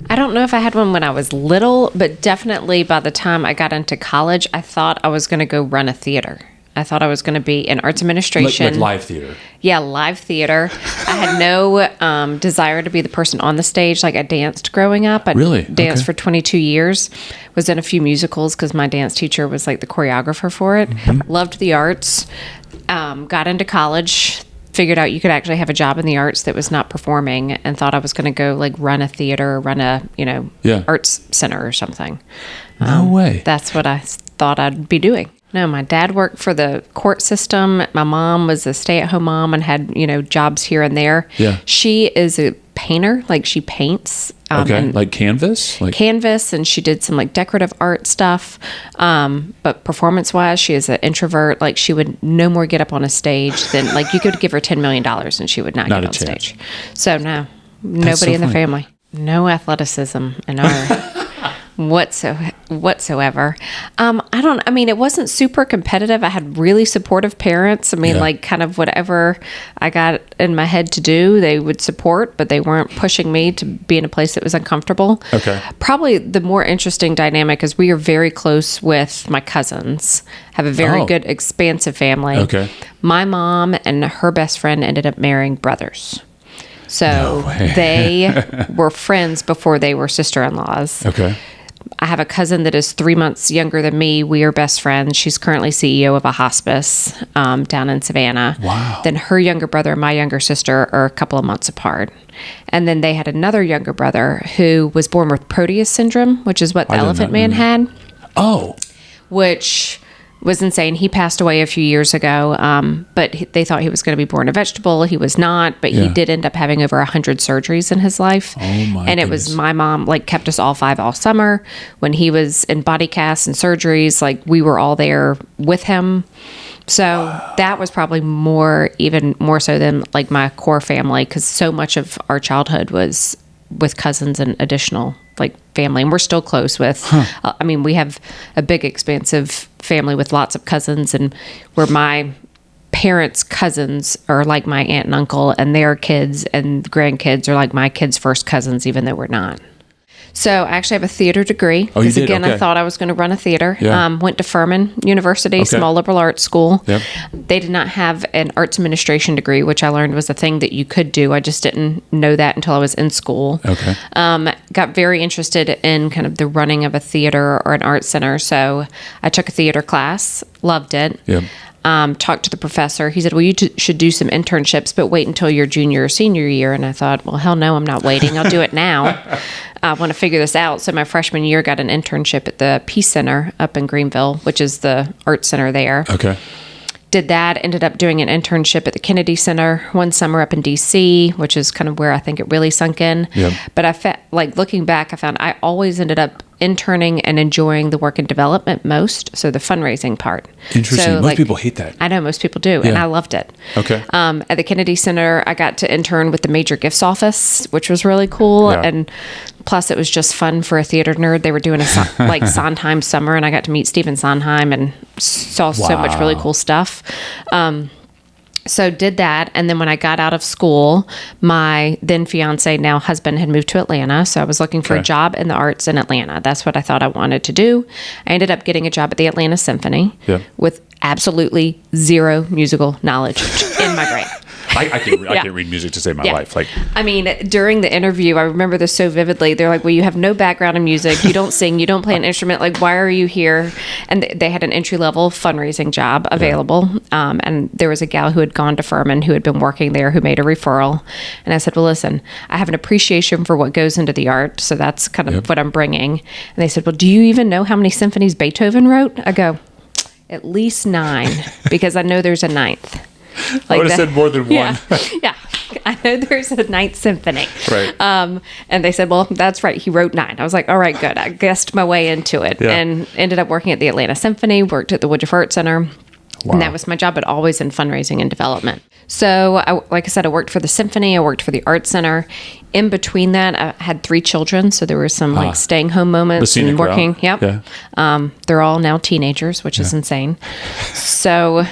I don't know if I had one when I was little, but definitely by the time I got into college, I thought I was going to go run a theater. I thought I was going to be in arts administration. Like live theater. Yeah, live theater. I had no desire to be the person on the stage. Like I danced growing up. I Really? danced Okay. for 22 years. Was in a few musicals because my dance teacher was like the choreographer for it. Mm-hmm. Loved the arts. Got into college. Figured out you could actually have a job in the arts that was not performing, and thought I was going to go like run a theater, run a arts center or something. No way. That's what I thought I'd be doing. No, my dad worked for the court system. My mom was a stay-at-home mom and had, jobs here and there. Yeah. She is a painter. Like she paints. Okay. And Like canvas? Like canvas, and she did some like decorative art stuff. But performance-wise, she is an introvert. Like she would no more get up on a stage than like you could give her $10 million and she would not get a on chance. stage. So no, That's nobody so in the funny. family. No athleticism in our whatsoever. It wasn't super competitive. I had really supportive parents. Like kind of whatever I got in my head to do, they would support, but they weren't pushing me to be in a place that was uncomfortable. Okay. Probably the more interesting dynamic is we are very close with my cousins, have a very good expansive family. Okay. My mom and her best friend ended up marrying brothers. So No way. they were friends before they were sister-in-laws. Okay. I have a cousin that is 3 months younger than me. We are best friends. She's currently CEO of a hospice down in Savannah. Wow. Then her younger brother and my younger sister are a couple of months apart. And then they had another younger brother who was born with Proteus syndrome, which is what the I did Elephant not know Man had, Oh. which was insane. He passed away a few years ago, but they thought he was going to be born a vegetable. He was not, but he Yeah. did end up having over 100 surgeries in his life. Oh, my And it was goodness. my mom, like, kept us all five all summer. When he was in body casts and surgeries, like, we were all there with him. So that was probably even more so than, like, my core family, because so much of our childhood was with cousins and additional like family, and we're still close with we have a big expansive family with lots of cousins, and where my parents' cousins are like my aunt and uncle, and their kids and grandkids are like my kids' first cousins, even though we're not. So I actually have a theater degree. Oh, you Because did? again, Okay. I thought I was going to run a theater. Yeah. Went to Furman University, Okay. small liberal arts school. Yep. They did not have an arts administration degree, which I learned was a thing that you could do. I just didn't know that until I was in school. Okay. Got very interested in kind of the running of a theater or an art center. So I took a theater class, loved it. Yep. Talked to the professor. He said, well, you should do some internships, but wait until your junior or senior year. And I thought, well, hell no, I'm not waiting. I'll do it now. I want to figure this out. So my freshman year, got an internship at the Peace Center up in Greenville, which is the art center there. Okay. Did that, ended up doing an internship at the Kennedy Center one summer up in D.C., which is kind of where I think it really sunk in. Yep. But looking back, I found I always ended up interning and enjoying the work and development most, so the fundraising part. Interesting. So, Most people hate that. I know most people do, and Yeah. I loved it. Okay. At the Kennedy Center, I got to intern with the major gifts office, which was really cool. Yeah. And plus, it was just fun for a theater nerd. They were doing a Sondheim summer, and I got to meet Stephen Sondheim and saw so much really cool stuff. So did that. And then when I got out of school, my then fiance, now husband, had moved to Atlanta. So I was looking for a Okay. job in the arts in Atlanta. That's what I thought I wanted to do. I ended up getting a job at the Atlanta Symphony Yeah. with absolutely zero musical knowledge in my brain. I can't Yeah. read music to save my Yeah. life. Like, During the interview, I remember this so vividly. They're like, well, you have no background in music. You don't sing. You don't play an instrument. Like, why are you here? And they had an entry-level fundraising job available. And there was a gal who had gone to Furman who had been working there who made a referral. And I said, well, listen, I have an appreciation for what goes into the art. So that's kind of what I'm bringing. And they said, well, do you even know how many symphonies Beethoven wrote? I go, at least 9, because I know there's a 9th. I would have said more than one. Yeah. I know there's a 9th symphony. Right. And they said, well, that's right. He wrote 9. I was like, all right, good. I guessed my way into it. Yeah. And ended up working at the Atlanta Symphony, worked at the Woodruff Art Center. Wow. And that was my job, but always in fundraising and development. So, like I said, I worked for the Symphony. I worked for the Art Center. In between that, I had 3 children. So there were some like staying home moments scenic and working. route. Yep. Yeah. They're all now teenagers, which is insane. So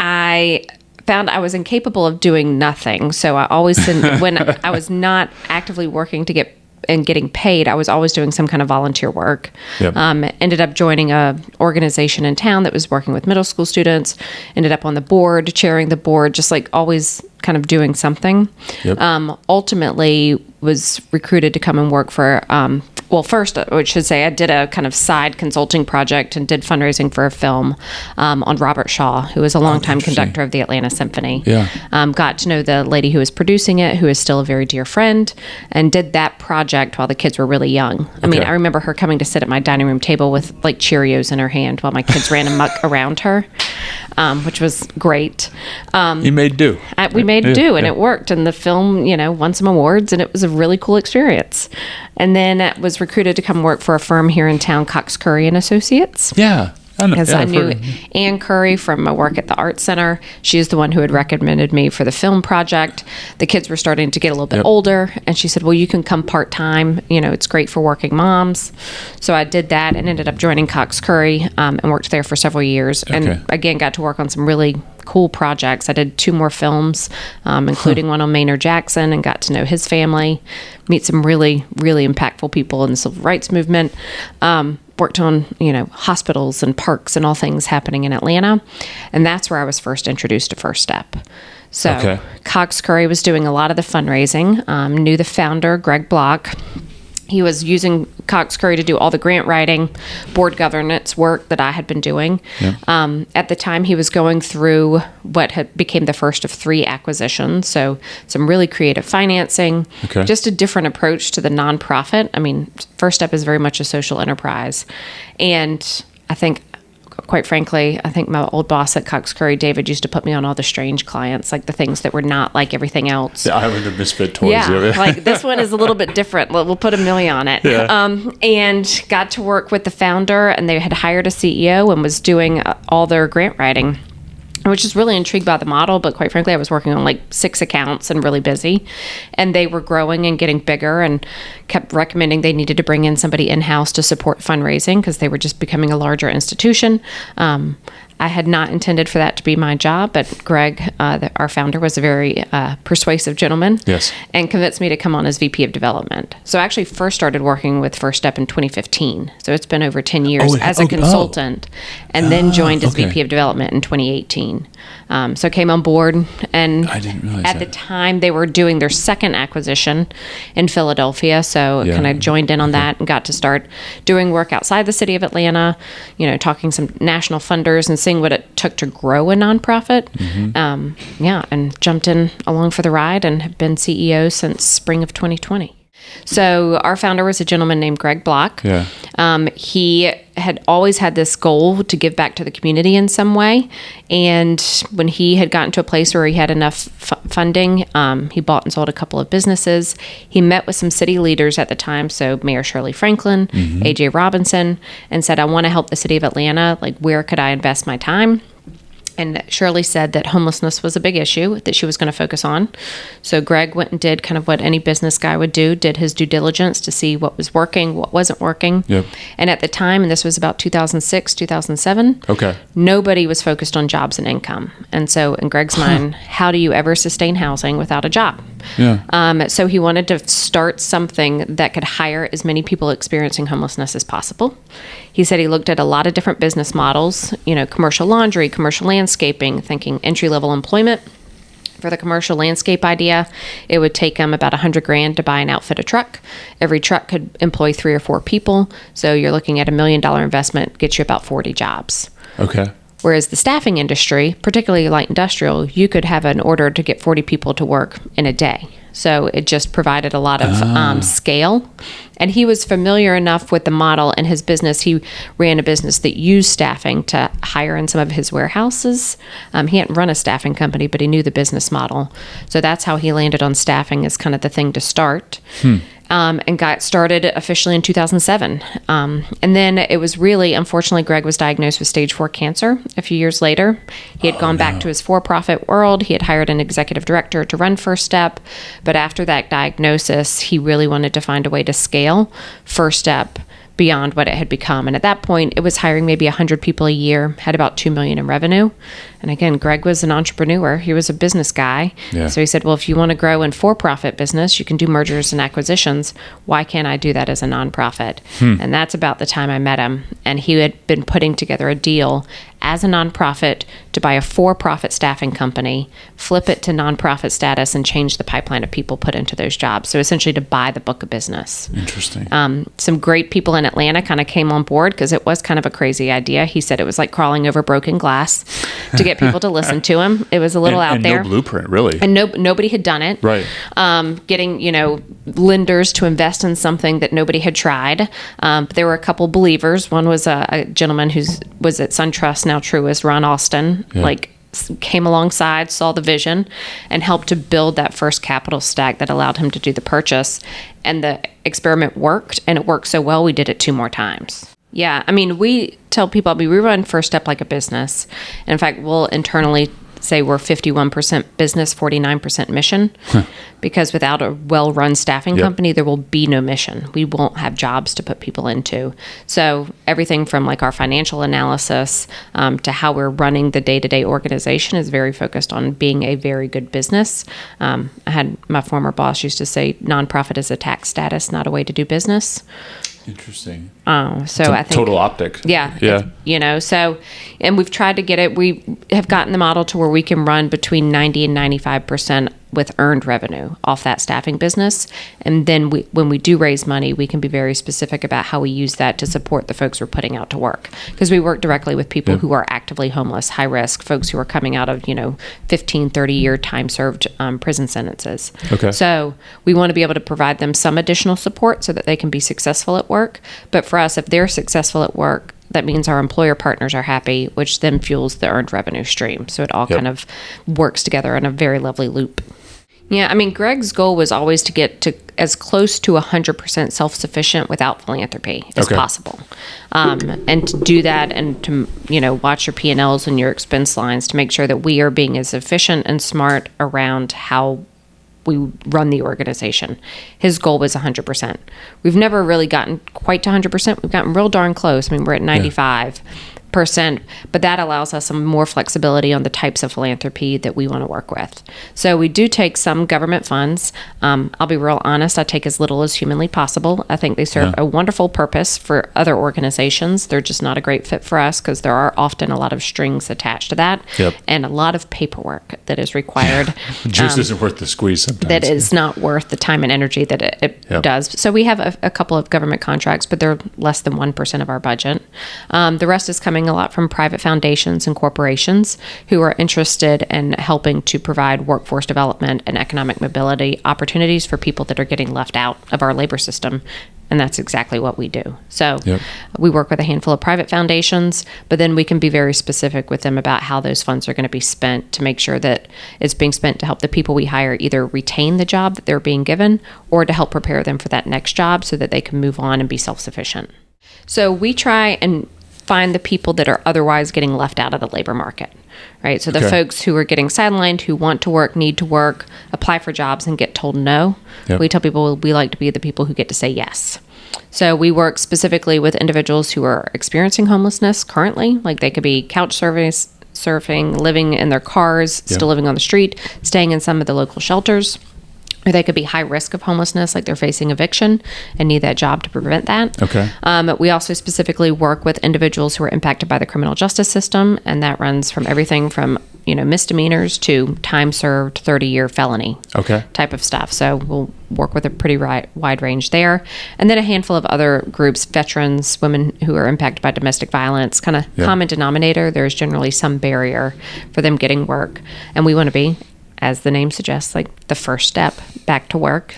I found I was incapable of doing nothing. So I always, when I was not actively working to get and getting paid, I was always doing some kind of volunteer work. Yep. Ended up joining a organization in town that was working with middle school students. Ended up on the board, chairing the board, just like always kind of doing something. Yep. Ultimately was recruited to come and work for, first, I should say, I did a kind of side consulting project and did fundraising for a film on Robert Shaw, who was a longtime conductor of the Atlanta Symphony. Yeah. Got to know the lady who was producing it, who is still a very dear friend, and did that project while the kids were really young. I mean, I remember her coming to sit at my dining room table with like Cheerios in her hand while my kids ran amok around her, which was great. You made do. We made do, and it worked. And the film, won some awards, and it was a really cool experience. And then I was recruited to come work for a firm here in town, Cox Curry and Associates. Yeah. Because I knew Ann Curry from my work at the Art Center. She's the one who had recommended me for the film project. The kids were starting to get a little bit older, and she said, well, you can come part-time. It's great for working moms. So I did that and ended up joining Cox Curry and worked there for several years. And again, got to work on some really cool projects. I did 2 more films, including one on Maynard Jackson, and got to know his family, meet some really, really impactful people in the civil rights movement. Worked on, hospitals and parks and all things happening in Atlanta. And that's where I was first introduced to First Step. So Cox Curry was doing a lot of the fundraising, knew the founder, Greg Block. He was using Cox Curry to do all the grant writing, board governance work that I had been doing. Yep. At the time, he was going through what became the first of 3 acquisitions. So some really creative financing, just a different approach to the nonprofit. I mean, First Step is very much a social enterprise. And I think, quite frankly, I think my old boss at Cox Curry, David, used to put me on all the strange clients, like the things that were not like everything else. The Island of Misfit Toys. Yeah, like this one is a little bit different. We'll put Amelia on it. Yeah. And got to work with the founder, and they had hired a CEO and was doing all their grant writing. I was just really intrigued by the model, but quite frankly, I was working on like 6 accounts and really busy. And they were growing and getting bigger, and kept recommending they needed to bring in somebody in-house to support fundraising because they were just becoming a larger institution. I had not intended for that to be my job, but Greg, our founder, was a very persuasive gentleman, and convinced me to come on as VP of Development. So I actually first started working with First Step in 2015. So it's been over 10 years as a consultant, and then joined as VP of Development in 2018. So came on board, and I didn't realize at the time they were doing their second acquisition in Philadelphia. So kind of joined in on that and got to start doing work outside the city of Atlanta, talking some national funders and seeing what it took to grow a nonprofit. And jumped in along for the ride and have been CEO since spring of 2020. So our founder was a gentleman named Greg Block. He had always had this goal to give back to the community in some way. And when he had gotten to a place where he had enough funding, he bought and sold a couple of businesses. He met with some city leaders at the time, so Mayor Shirley Franklin, A.J. Robinson, and said, I want to help the city of Atlanta. Like, where could I invest my time? And Shirley said that homelessness was a big issue that she was going to focus on. So Greg went and did kind of what any business guy would do, did his due diligence to see what was working, what wasn't working. And at the time, and this was about 2006, 2007, nobody was focused on jobs and income. And so in Greg's mind, how do you ever sustain housing without a job? So he wanted to start something that could hire as many people experiencing homelessness as possible. He said he looked at a lot of different business models, commercial laundry, commercial landscaping, thinking entry-level employment. For the commercial landscape idea, it would take him about $100,000 to buy and outfit a truck. Every truck could employ 3 or 4 people. So you're looking at $1 million investment, gets you about 40 jobs. Whereas the staffing industry, particularly light industrial, you could have an order to get 40 people to work in a day. So it just provided a lot of scale. And he was familiar enough with the model in his business. He ran a business that used staffing to hire in some of his warehouses. He hadn't run a staffing company, but he knew the business model. So that's how he landed on staffing as kind of the thing to start. And got started officially in 2007. And then it was really, unfortunately, Greg was diagnosed with stage 4 cancer a few years later. He had gone back to his for-profit world. He had hired an executive director to run First Step. But after that diagnosis, he really wanted to find a way to scale First Step beyond what it had become. And at that point, it was hiring maybe 100 people a year, had about $2 million in revenue. And again, Greg was an entrepreneur. He was a business guy. Yeah. So he said, well, if you want to grow in for-profit business, you can do mergers and acquisitions. Why can't I do that as a nonprofit? And that's about the time I met him. And he had been putting together a deal as a nonprofit to buy a for-profit staffing company, flip it to nonprofit status, and change the pipeline of people put into those jobs. So essentially to buy the book of business. Interesting. Some great people in Atlanta kind of came on board because it was kind of a crazy idea. He said it was like crawling over broken glass to get people to listen to him. It was a little out there. No blueprint, really. And nobody had done it. Right. Getting, lenders to invest in something that nobody had tried. But there were a couple believers. One was a gentleman who was at SunTrust, now Truist, Ron Austin, came alongside, saw the vision, and helped to build that first capital stack that allowed him to do the purchase. And the experiment worked, and it worked so well, we did it 2 more times. Yeah, I mean, we tell people, we run First Step like a business. And in fact, we'll internally say we're 51% business, 49% mission, because without a well-run staffing company, there will be no mission. We won't have jobs to put people into. So everything from like our financial analysis to how we're running the day-to-day organization is very focused on being a very good business. I had my former boss used to say, nonprofit is a tax status, not a way to do business. Interesting. So I think total optic. Yeah. And we've tried to get it. We have gotten the model to where we can run between 90 and 95% with earned revenue off that staffing business. And then when we do raise money, we can be very specific about how we use that to support the folks we're putting out to work. Because we work directly with people who are actively homeless, high risk, folks who are coming out of, 15, 30-year time served prison sentences. Okay. So we want to be able to provide them some additional support so that they can be successful at work. But for us, if they're successful at work, that means our employer partners are happy, which then fuels the earned revenue stream. So it all kind of works together in a very lovely loop. Yeah, I mean, Greg's goal was always to get to as close to 100% self-sufficient without philanthropy as possible. And to do that and to, watch your P&Ls and your expense lines to make sure that we are being as efficient and smart around how we run the organization. His goal was 100%. We've never really gotten quite to 100%. We've gotten real darn close. I mean, we're at 95%, but that allows us some more flexibility on the types of philanthropy that we want to work with. So we do take some government funds. I'll be real honest, I take as little as humanly possible. I think they serve a wonderful purpose for other organizations. They're just not a great fit for us because there are often a lot of strings attached to that and a lot of paperwork that is required. Juice isn't worth the squeeze sometimes. That is not worth the time and energy that it does. So we have a couple of government contracts, but they're less than 1% of our budget. The rest is coming a lot from private foundations and corporations who are interested in helping to provide workforce development and economic mobility opportunities for people that are getting left out of our labor system. And that's exactly what we do. So we work with a handful of private foundations, but then we can be very specific with them about how those funds are going to be spent to make sure that it's being spent to help the people we hire either retain the job that they're being given or to help prepare them for that next job so that they can move on and be self-sufficient. So we try and find the people that are otherwise getting left out of the labor market, right? So the folks who are getting sidelined, who want to work, need to work, apply for jobs and get told no. We tell people we like to be the people who get to say yes. So we work specifically with individuals who are experiencing homelessness currently, like they could be couch surfing, living in their cars, still living on the street, staying in some of the local shelters. Or they could be high risk of homelessness, like they're facing eviction and need that job to prevent that. We also specifically work with individuals who are impacted by the criminal justice system, and that runs from everything from misdemeanors to time served 30-year felony type of stuff. So we'll work with a pretty wide range there. And then a handful of other groups, veterans, women who are impacted by domestic violence, kind of common denominator. There's generally some barrier for them getting work. And we want to be, as the name suggests, like the first step back to work.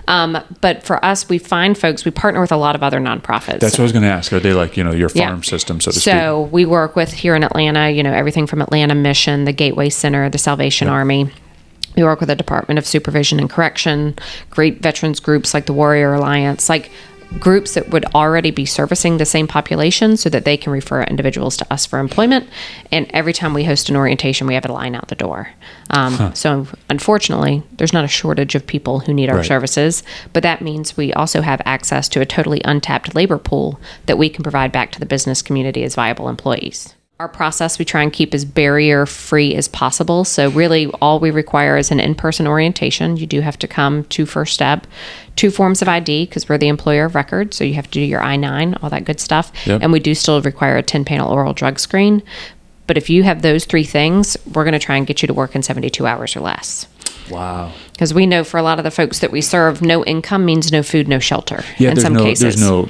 But for us, we find folks, we partner with a lot of other nonprofits. That's what I was going to ask. Are they like, your farm system, so to speak? So we work with here in Atlanta, everything from Atlanta Mission, the Gateway Center, the Salvation Army. We work with the Department of Supervision and Correction, great veterans groups like the Warrior Alliance, like groups that would already be servicing the same population so that they can refer individuals to us for employment. And every time we host an orientation, we have a line out the door. So unfortunately, there's not a shortage of people who need our services, but that means we also have access to a totally untapped labor pool that we can provide back to the business community as viable employees. Our process we try and keep as barrier-free as possible. So really all we require is an in-person orientation. You do have to come to First Step, 2 forms of ID because we're the employer of record. So you have to do your I-9, all that good stuff. Yep. And we do still require a 10-panel oral drug screen. But if you have those 3 things, we're going to try and get you to work in 72 hours or less. Wow. Because we know for a lot of the folks that we serve, no income means no food, no shelter. Yeah, in some cases. There's no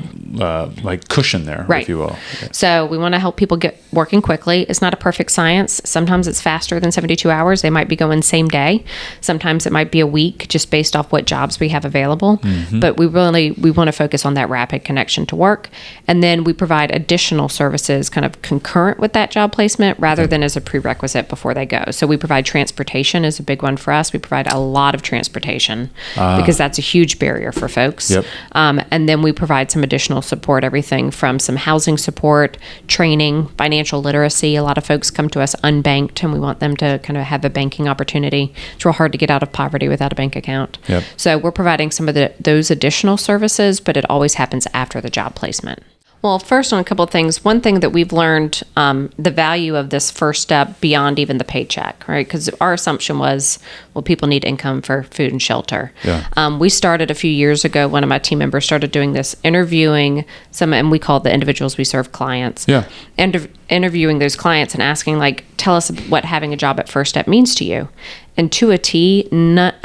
like cushion there, if you will. Okay. So we want to help people get working quickly. It's not a perfect science. Sometimes it's faster than 72 hours. They might be going same day. Sometimes it might be a week just based off what jobs we have available. Mm-hmm. But we want to focus on that rapid connection to work. And then we provide additional services kind of concurrent with that job placement rather than as a prerequisite before they go. So we provide transportation is a big one for us. We provide a lot of transportation because that's a huge barrier for folks. Yep. And then we provide some additional support, everything from some housing support, training, financial literacy. A lot of folks come to us unbanked and we want them to kind of have a banking opportunity. It's real hard to get out of poverty without a bank account. Yep. So we're providing some of those additional services, but it always happens after the job placement. Well, first on a couple of things. One thing that we've learned, the value of this first step beyond even the paycheck, right? Because our assumption was, well, people need income for food and shelter. Yeah. We started a few years ago, one of my team members started doing this, interviewing some, and we call the individuals we serve clients. Yeah. And interviewing those clients and asking, like, tell us what having a job at First Step means to you. And to a T, none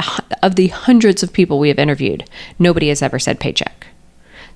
of the hundreds of people we have interviewed, nobody has ever said paycheck.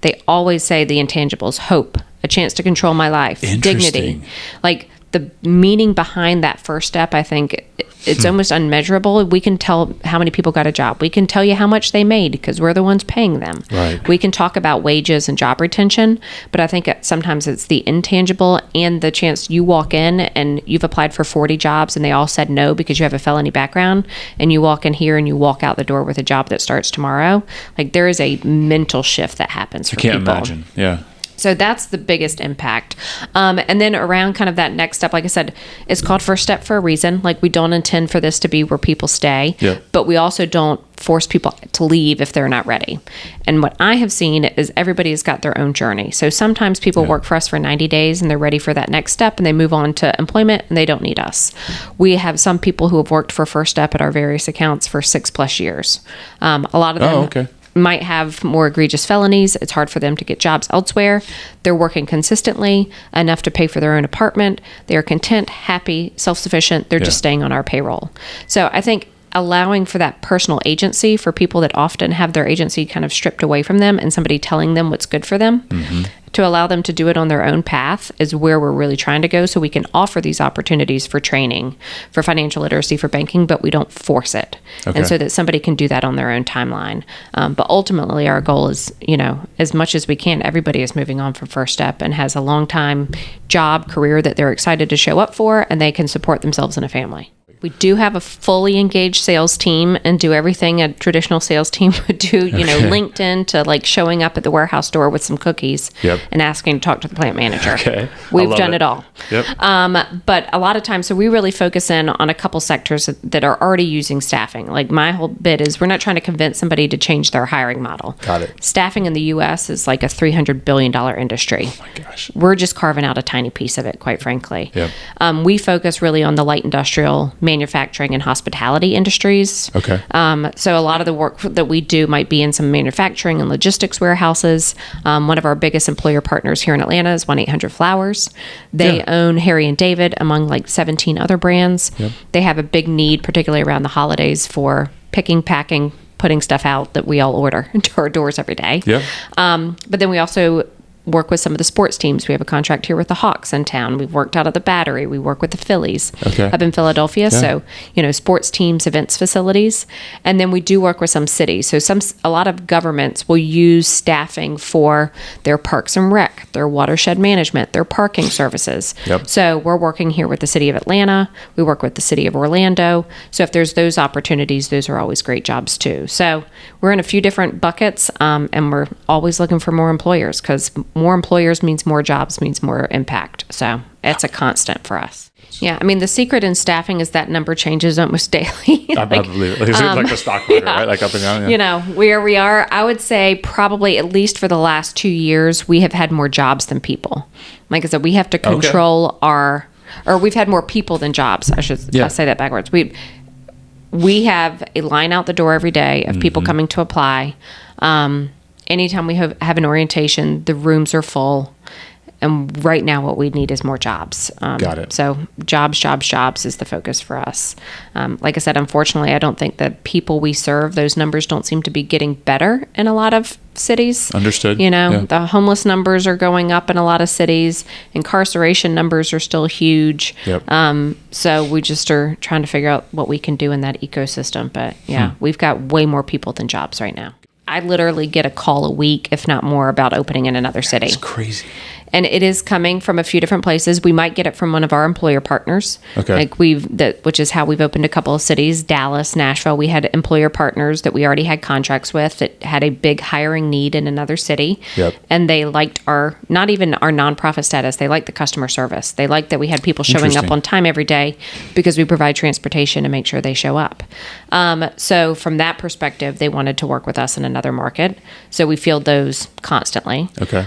They always say the intangibles: hope, a chance to control my life, dignity. Like the meaning behind that first step, I think it's almost unmeasurable. We can tell how many people got a job. We can tell you how much they made because we're the ones paying them. Right. We can talk about wages and job retention, but I think sometimes it's the intangible and the chance you walk in and you've applied for 40 jobs and they all said no because you have a felony background, and you walk in here and you walk out the door with a job that starts tomorrow. Like there is a mental shift that happens for people. I can't imagine. Yeah. So that's the biggest impact. And then around kind of that next step, like I said, it's called First Step for a reason. Like we don't intend for this to be where people stay, but we also don't force people to leave if they're not ready. And what I have seen is everybody's got their own journey. So sometimes people work for us for 90 days and they're ready for that next step and they move on to employment and they don't need us. We have some people who have worked for First Step at our various accounts for 6+ years. A lot of them might have more egregious felonies. It's hard for them to get jobs elsewhere. They're working consistently enough to pay for their own apartment. They are content, happy, self-sufficient. They're just staying on our payroll. So I think allowing for that personal agency for people that often have their agency kind of stripped away from them and somebody telling them what's good for them, to allow them to do it on their own path is where we're really trying to go, so we can offer these opportunities for training, for financial literacy, for banking, but we don't force it. And so that somebody can do that on their own timeline. But ultimately our goal is, as much as we can, everybody is moving on from First Step and has a long time job, career that they're excited to show up for, and they can support themselves and a family. We do have a fully engaged sales team and do everything a traditional sales team would do, LinkedIn to like showing up at the warehouse door with some cookies and asking to talk to the plant manager. We've done it all. But a lot of times, so we really focus in on a couple sectors that are already using staffing. Like my whole bit is we're not trying to convince somebody to change their hiring model. Got it. Staffing in the U.S. is like a $300 billion industry. Oh my gosh. We're just carving out a tiny piece of it, quite frankly. We focus really on the light industrial, manufacturing, and hospitality industries. So a lot of the work that we do might be in some manufacturing and logistics warehouses. One of our biggest employer partners here in Atlanta is 1-800-Flowers. They own Harry and David, among like 17 other brands. They have a big need, particularly around the holidays, for picking, packing, putting stuff out that we all order to our doors every day. But then we also work with some of the sports teams. We have a contract here with the Hawks in town. We've worked out at the Battery. We work with the Phillies up in Philadelphia. Yeah. So, sports teams, events facilities. And then we do work with some cities. So a lot of governments will use staffing for their parks and rec, their watershed management, their parking services. Yep. So we're working here with the city of Atlanta. We work with the city of Orlando. So if there's those opportunities, those are always great jobs too. So we're in a few different buckets, and we're always looking for more employers, because more employers means more jobs, means more impact. So it's a constant for us. Yeah, I mean, the secret in staffing is that number changes almost daily. I believe it. It's like the stock market, right? Like up and down. Yeah. Where we are, I would say probably at least for the last 2 years, we have had more jobs than people. Like I said, we have to control we've had more people than jobs. I say that backwards. We have a line out the door every day of people coming to apply. Anytime we have an orientation, the rooms are full. And right now what we need is more jobs. Got it. So jobs is the focus for us. Like I said, unfortunately, I don't think that people we serve, those numbers don't seem to be getting better in a lot of cities. Understood. The homeless numbers are going up in a lot of cities. Incarceration numbers are still huge. Yep. So we just are trying to figure out what we can do in that ecosystem. But we've got way more people than jobs right now. I literally get a call a week, if not more, about opening in another city. It's crazy. And it is coming from a few different places. We might get it from one of our employer partners. Okay. Which is how we've opened a couple of cities, Dallas, Nashville. We had employer partners that we already had contracts with that had a big hiring need in another city. Yep. And they liked not even our nonprofit status, they liked the customer service. They liked that we had people showing up on time every day because we provide transportation to make sure they show up. So from that perspective, they wanted to work with us in another market. So we field those constantly. Okay.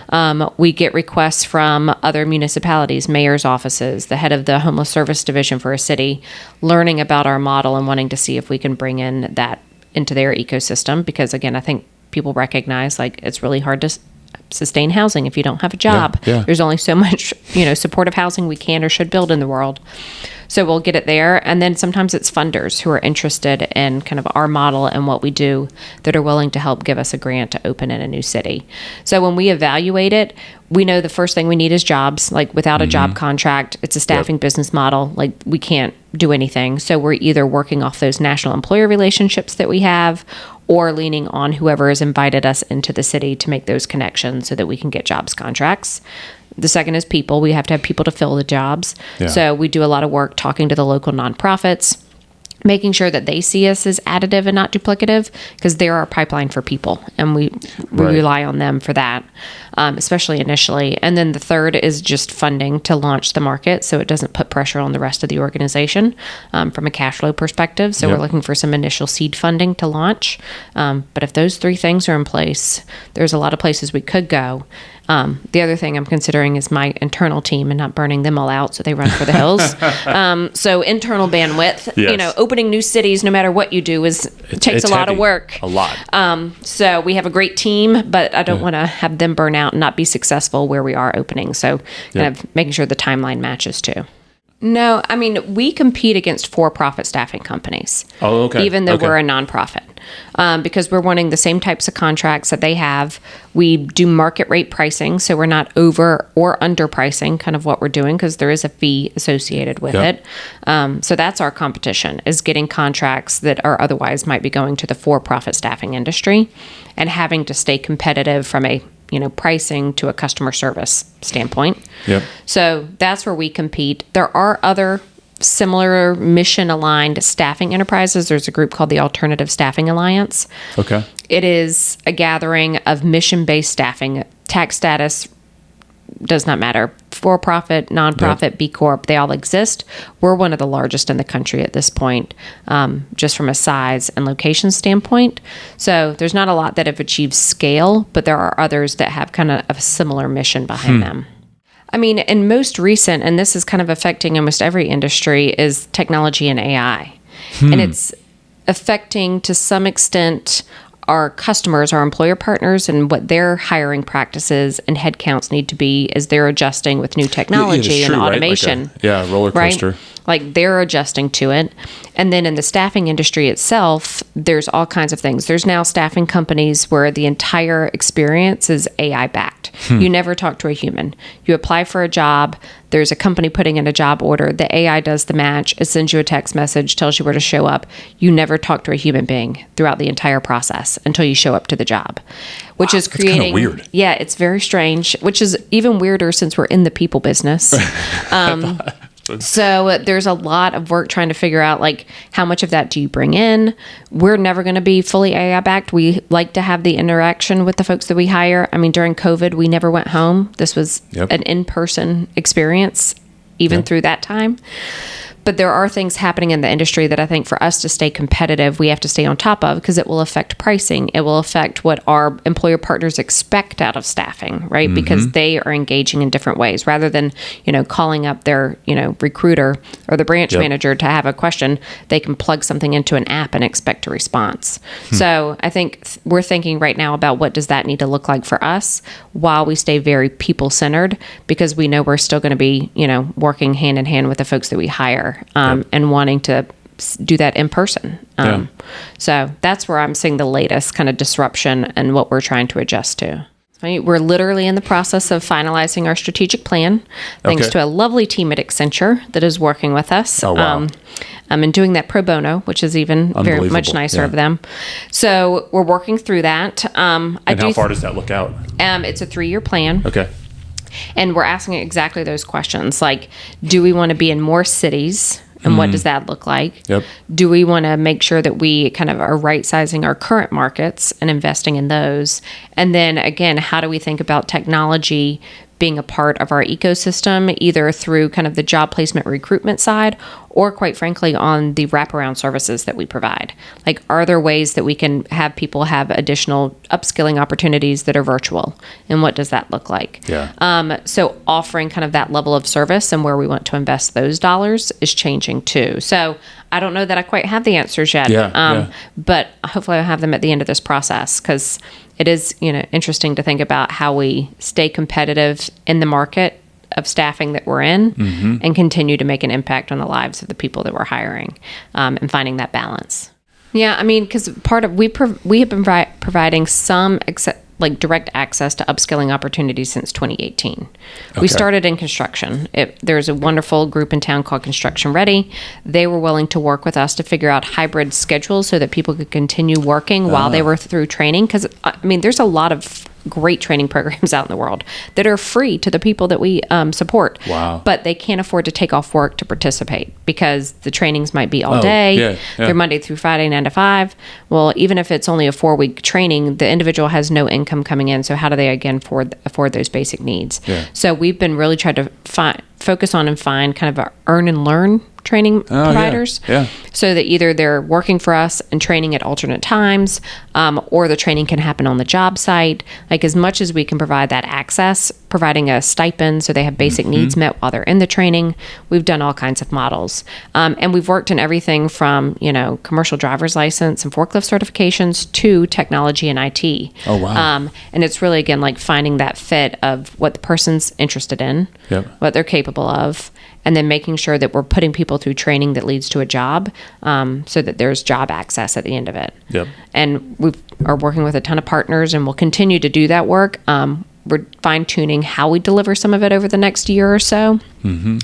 We get requests from other municipalities, mayor's offices, the head of the homeless service division for a city, learning about our model and wanting to see if we can bring in that into their ecosystem. Because again, I think people recognize it's really hard to sustain housing if you don't have a job. Yeah. There's only so much, supportive housing we can or should build in the world. So we'll get it there. And then sometimes it's funders who are interested in kind of our model and what we do that are willing to help give us a grant to open in a new city. So when we evaluate it, we know the first thing we need is jobs. Like without a job contract, it's a staffing business model. Like we can't do anything. So we're either working off those national employer relationships that we have or leaning on whoever has invited us into the city to make those connections so that we can get jobs contracts. The second is people. We have to have people to fill the jobs. Yeah. So we do a lot of work talking to the local nonprofits, making sure that they see us as additive and not duplicative, because they're our pipeline for people, and we rely on them for that, especially initially. And then the third is just funding to launch the market so it doesn't put pressure on the rest of the organization from a cash flow perspective. So we're looking for some initial seed funding to launch. But if those three things are in place, there's a lot of places we could go. The other thing I'm considering is my internal team and not burning them all out so they run for the hills. So internal bandwidth, opening new cities, no matter what you do, takes a lot of work. A lot. So we have a great team, but I don't want to have them burn out and not be successful where we are opening. So kind of making sure the timeline matches too. No, I mean, we compete against for-profit staffing companies. Oh, okay. Even though we're a nonprofit. Because we're wanting the same types of contracts that they have. We do market rate pricing, so we're not over or underpricing kind of what we're doing, because there is a fee associated with it. So that's our competition, is getting contracts that are otherwise might be going to the for-profit staffing industry and having to stay competitive from a pricing to a customer service standpoint. Yep. So that's where we compete. There are other similar mission-aligned staffing enterprises. There's a group called the Alternative Staffing Alliance. Okay. It is a gathering of mission-based staffing. Tax status does not matter. For-profit, nonprofit, B Corp, they all exist. We're one of the largest in the country at this point, just from a size and location standpoint. So there's not a lot that have achieved scale, but there are others that have kind of a similar mission behind them. I mean, and most recent, and this is kind of affecting almost every industry, is technology and AI. And it's affecting to some extent our customers, our employer partners, and what their hiring practices and headcounts need to be as they're adjusting with new technology and automation. Right? Like roller coaster. Right? Like they're adjusting to it. And then in the staffing industry itself, there's all kinds of things. There's now staffing companies where the entire experience is AI backed. You never talk to a human. You apply for a job. There's a company putting in a job order. The AI does the match. It sends you a text message, tells you where to show up. You never talk to a human being throughout the entire process until you show up to the job, which is creating. That's kinda weird. Yeah, it's very strange, which is even weirder since we're in the people business. So there's a lot of work trying to figure out, like, how much of that do you bring in? We're never going to be fully AI backed. We like to have the interaction with the folks that we hire. I mean, during COVID, we never went home. This was an in-person experience, even through that time. But there are things happening in the industry that I think for us to stay competitive, we have to stay on top of, because it will affect pricing. It will affect what our employer partners expect out of staffing, right? Because they are engaging in different ways. Rather than, calling up their, recruiter or the branch manager to have a question, they can plug something into an app and expect a response. So I think we're thinking right now about what does that need to look like for us while we stay very people-centered, because we know we're still going to be, working hand in hand with the folks that we hire. And wanting to do that in person. So that's where I'm seeing the latest kind of disruption and what we're trying to adjust to. We're literally in the process of finalizing our strategic plan, thanks to a lovely team at Accenture that is working with us. Oh, wow. And doing that pro bono, which is even very much nicer of them. So we're working through that. And how far does that look out? It's a 3-year plan. Okay. And we're asking exactly those questions, like, do we want to be in more cities? And what does that look like? Do we want to make sure that we kind of are right-sizing our current markets and investing in those? And then, again, how do we think about technology being a part of our ecosystem, either through kind of the job placement recruitment side, or quite frankly, on the wraparound services that we provide? Like, are there ways that we can have people have additional upskilling opportunities that are virtual? And what does that look like? So offering kind of that level of service and where we want to invest those dollars is changing too. So I don't know that I quite have the answers yet, but hopefully I'll have them at the end of this process, because it is, interesting to think about how we stay competitive in the market of staffing that we're in and continue to make an impact on the lives of the people that we're hiring, and finding that balance. Yeah, I mean, because part of we have been providing some direct access to upskilling opportunities since 2018. We started in construction. There's a wonderful group in town called Construction Ready. They were willing to work with us to figure out hybrid schedules so that people could continue working while they were through training. Because, I mean, there's a lot of great training programs out in the world that are free to the people that we support. Wow. But they can't afford to take off work to participate because the trainings might be all day. They're Monday through Friday, 9 to 5. Well, even if it's only a 4-week training, the individual has no income coming in. So how do they, again, afford those basic needs? So we've been really trying to focus on and find kind of a earn and learn training providers, so that either they're working for us and training at alternate times, or the training can happen on the job site. Like, as much as we can provide that access, providing a stipend so they have basic needs met while they're in the training. We've done all kinds of models, and we've worked in everything from commercial driver's license and forklift certifications to technology and IT. Oh wow! And it's really, again, like finding that fit of what the person's interested in, what they're capable of, and then making sure that we're putting people through training that leads to a job, so that there's job access at the end of it. And we are working with a ton of partners, and we'll continue to do that work. We're fine-tuning how we deliver some of it over the next year or so.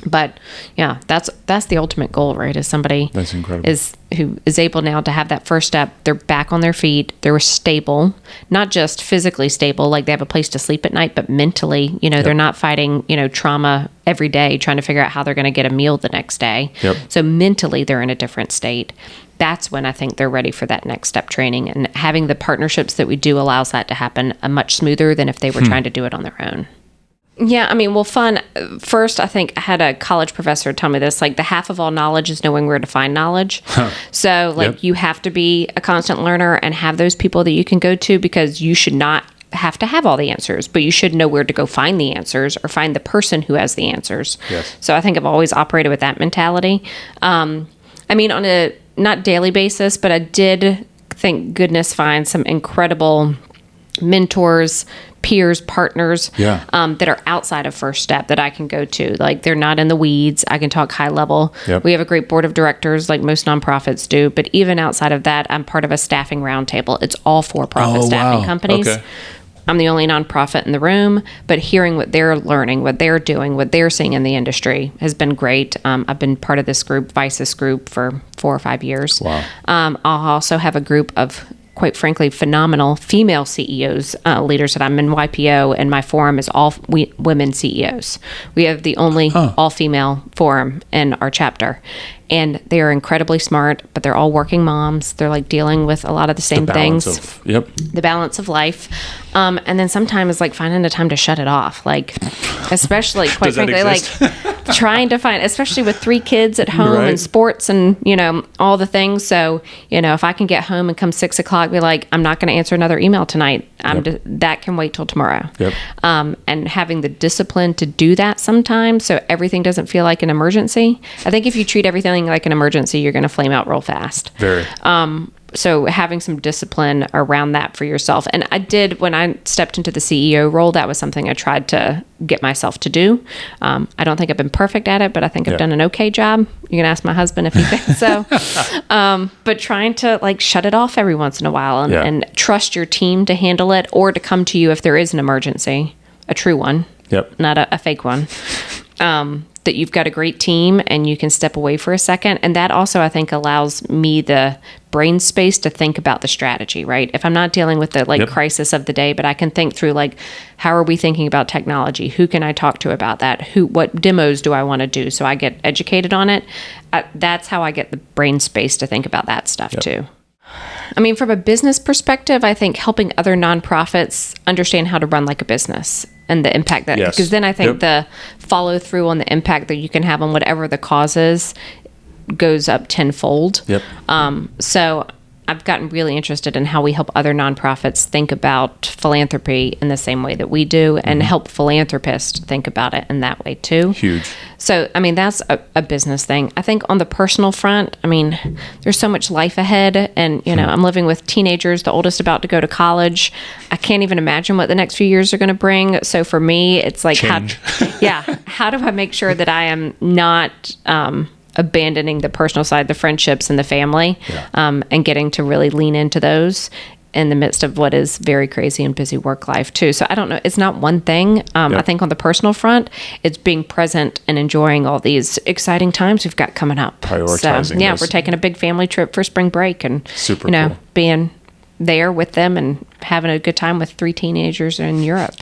But yeah, that's the ultimate goal, right? Is somebody that's incredible. Who is able now to have that first step. They're back on their feet. They're stable, not just physically stable, like they have a place to sleep at night, but mentally, they're not fighting, trauma every day, trying to figure out how they're going to get a meal the next day. So mentally, they're in a different state. That's when I think they're ready for that next step training, and having the partnerships that we do allows that to happen much smoother than if they were trying to do it on their own. Yeah, I mean, well, fun. First, I think I had a college professor tell me this, like, the half of all knowledge is knowing where to find knowledge. So, you have to be a constant learner and have those people that you can go to, because you should not have to have all the answers, but you should know where to go find the answers, or find the person who has the answers. So I think I've always operated with that mentality. I mean, on a not daily basis, but I did, thank goodness, find some incredible mentors, peers, partners Yeah. that are outside of First Step that I can go to. Like, they're not in the weeds. I can talk high level. Yep. We have a great board of directors like most nonprofits do. But even outside of that, I'm part of a staffing roundtable. It's all for-profit staffing companies. Okay. I'm the only nonprofit in the room, but hearing what they're learning, what they're doing, what they're seeing in the industry has been great. I've been part of this group, Vice's group, for 4 or 5 years. Wow. I'll also have a group of, quite frankly, phenomenal female CEOs, leaders that I'm in YPO, and my forum is all women CEOs. We have the only all-female forum in our chapter. And they are incredibly smart, but they're all working moms. They're like dealing with a lot of the same things. The balance of life. And then sometimes like finding the time to shut it off. Like, especially, quite frankly, like trying to find, especially with 3 kids at home and sports and, all the things. So, if I can get home and come 6 o'clock, be like, I'm not going to answer another email tonight. That can wait till tomorrow. And having the discipline to do that sometimes, so everything doesn't feel like an emergency. I think if you treat everything like an emergency, you're going to flame out real fast. Very. So having some discipline around that for yourself. And I did, when I stepped into the CEO role, that was something I tried to get myself to do. I don't think I've been perfect at it, but I think I've done an okay job. You can ask my husband if he thinks so. But trying to like shut it off every once in a while and trust your team to handle it, or to come to you if there is an emergency, a true one, not a fake one. That you've got a great team and you can step away for a second. And that also, I think, allows me the brain space to think about the strategy, right? If I'm not dealing with the crisis of the day, but I can think through like, how are we thinking about technology? Who can I talk to about that? What demos do I want to do? So I get educated on it. That's how I get the brain space to think about that stuff too. I mean, from a business perspective, I think helping other nonprofits understand how to run like a business and the impact that, because then I think the follow through on the impact that you can have on whatever the cause is goes up tenfold. So I've gotten really interested in how we help other nonprofits think about philanthropy in the same way that we do, and help philanthropists think about it in that way too. Huge. So, I mean, that's a business thing. I think on the personal front, I mean, there's so much life ahead, and, I'm living with teenagers, the oldest about to go to college. I can't even imagine what the next few years are going to bring. So for me, it's like, how do I make sure that I am not, abandoning the personal side, the friendships and the family, and getting to really lean into those in the midst of what is very crazy and busy work life too. So I don't know. It's not one thing. I think on the personal front, it's being present and enjoying all these exciting times we've got coming up. Prioritizing. So, we're taking a big family trip for spring break, and super cool. Being there with them and having a good time with 3 teenagers in Europe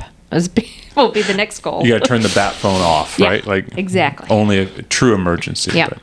will be the next goal. You got to turn the bat phone off, right? Like exactly. Only a true emergency. Yeah. But